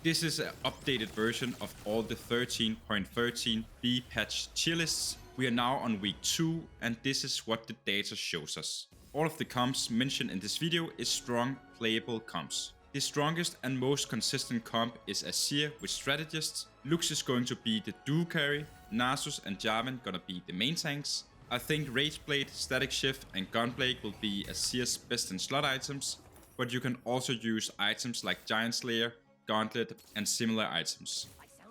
This is an updated version of all the 13.13 B patch tier lists. We are now on week 2 and this is what the data shows us. All of the comps mentioned in this video is strong playable comps. The strongest and most consistent comp is Azir with strategists. Lux is going to be the duo carry, Noxus and Jarvan gonna be the main tanks. I think Rageblade, Static Shift and Gunblade will be Azir's best in slot items, but you can also use items like Giant Slayer, Gauntlet and similar items.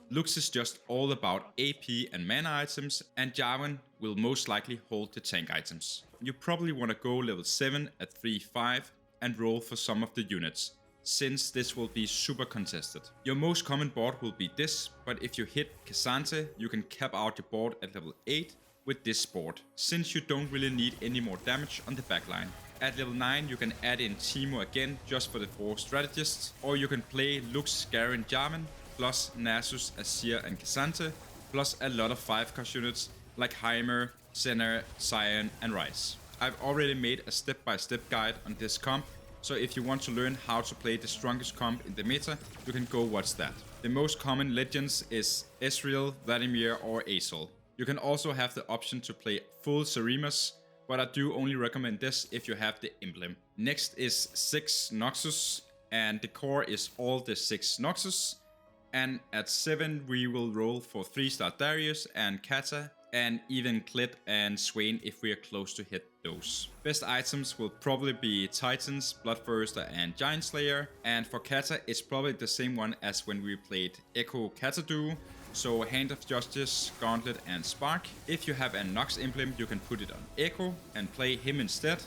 Lux is just all about AP and mana items, and Jarvan will most likely hold the tank items. You probably want to go level 7 at 3-5 and roll for some of the units, since this will be super contested. Your most common board will be this, but if you hit Kaisa, you can cap out your board at level 8 with this board, since you don't really need any more damage on the backline. At level 9 you can add in Teemo again just for the 4 strategists, or you can play Lux, Garen, Jarvan, plus Noxus, Azir and Kaisa, plus a lot of 5-cost units like Heimer, Senna, Sion and Ryze. I've already made a step-by-step guide on this comp, so if you want to learn how to play the strongest comp in the meta, you can go watch that. The most common legends is Ezreal, Vladimir or Azir. You can also have the option to play full Zerimus, but I do only recommend this if you have the emblem. Next is 6 Noxus, and the core is all the 6 Noxus. And at 7 we will roll for 3-star Darius and Kata, and even Kled and Swain if we are close to hit those. Best items will probably be Titans, Bloodthirster and Giant Slayer, and for Kata it's probably the same one as when we played Echo Kata Duo. So Hand of Justice, Gauntlet and Spark. If you have a Nox emblem you can put it on Echo and play him instead.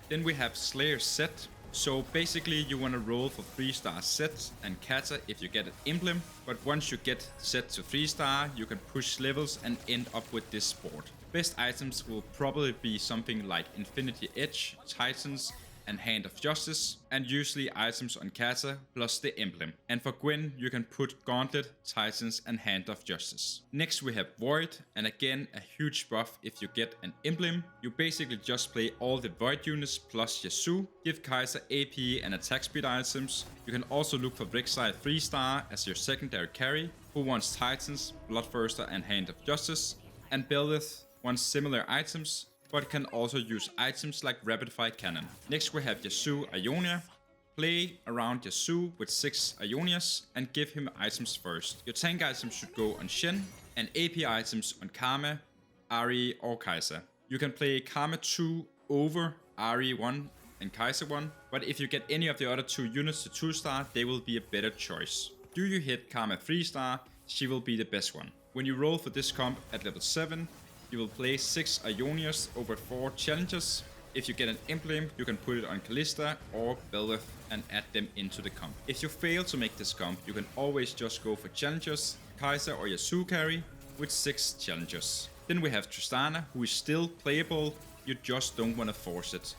Then we have Slayer set. So basically you want to roll for 3-star sets and Kata if you get an emblem, but once you get set to 3-star you can push levels and end up with this board. Best items will probably be something like Infinity Edge, Titans and Hand of Justice, and usually items on Kata plus the emblem. And for Gwen you can put Gauntlet, Titans and Hand of Justice. Next we have Void, and again a huge buff if you get an emblem. You basically just play all the Void units plus Yasuo, give Kaisa AP and attack speed items. You can also look for Rek'Sai 3-star as your secondary carry, who wants Titans, Bloodthirster and Hand of Justice, and Bel'Veth wants similar items, but can also use items like Rapid Fire Cannon. Next we have Yasuo Ionia. Play around Yasuo with 6 Ionias and give him items first. Your tank items should go on Shen, and AP items on Karma, Ahri or Kaisa. You can play Karma 2 over Ahri 1 and Kaisa 1, but if you get any of the other 2 units to 2-star, they will be a better choice. Do you hit Karma 3-star, she will be the best one. When you roll for this comp at level 7, you will play 6 Ionias over 4 challenges. If you get an emblem, you can put it on Kalista or Bel'Veth and add them into the comp. If you fail to make this comp, you can always just go for challenges, Kaisa or Yasuo carry with 6 challenges. Then we have Tristana, who is still playable, you just don't want to force it.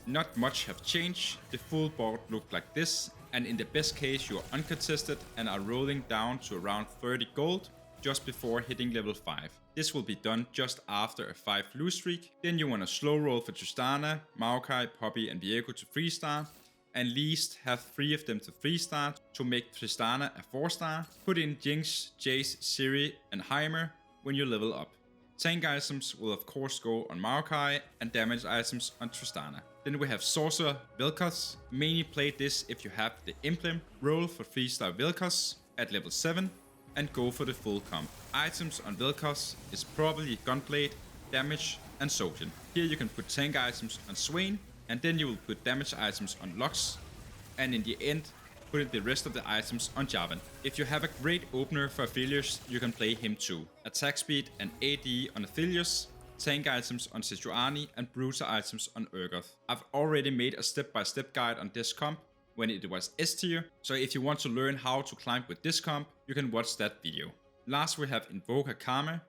Not much have changed, the full board looked like this, and in the best case you are uncontested and are rolling down to around 30 gold just before hitting level 5. This will be done just after a 5 lose streak. Then you want to slow roll for Tristana, Maokai, Poppy and Viego to 3-star, and least have 3 of them to 3-star to make Tristana a 4-star. Put in Jinx, Jace, Siri and Heimer when you level up. Tank items will of course go on Maokai and damage items on Tristana. Then we have Sorcerer Velkoz. Mainly play this if you have the emblem. Roll for 3-star Velkoz at level 7 and go for the full comp. Items on Velkoz is probably Gunblade, Damage and Sojourn. Here you can put tank items on Swain, and then you will put damage items on Lux, and in the end put the rest of the items on Jarvan. If you have a great opener for Aphelios, you can play him too. Attack speed and AD on Aphelios, tank items on Sejuani and bruiser items on Urgot. I've already made a step-by-step guide on this comp when it was S tier, so if you want to learn how to climb with this comp, you can watch that video. Last we have Invoker Karma,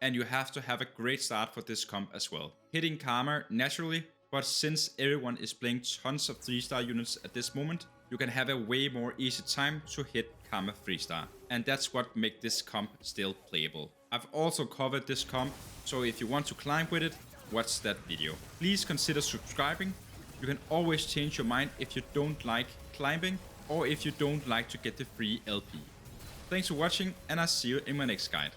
and you have to have a great start for this comp as well. Hitting Karma naturally, but since everyone is playing tons of 3-star units at this moment, you can have a way more easy time to hit Karma 3-star, and that's what makes this comp still playable. I've also covered this comp, so if you want to climb with it, watch that video. Please consider subscribing. You can always change your mind if you don't like climbing, or if you don't like to get the free LP. Thanks for watching, and I'll see you in my next guide.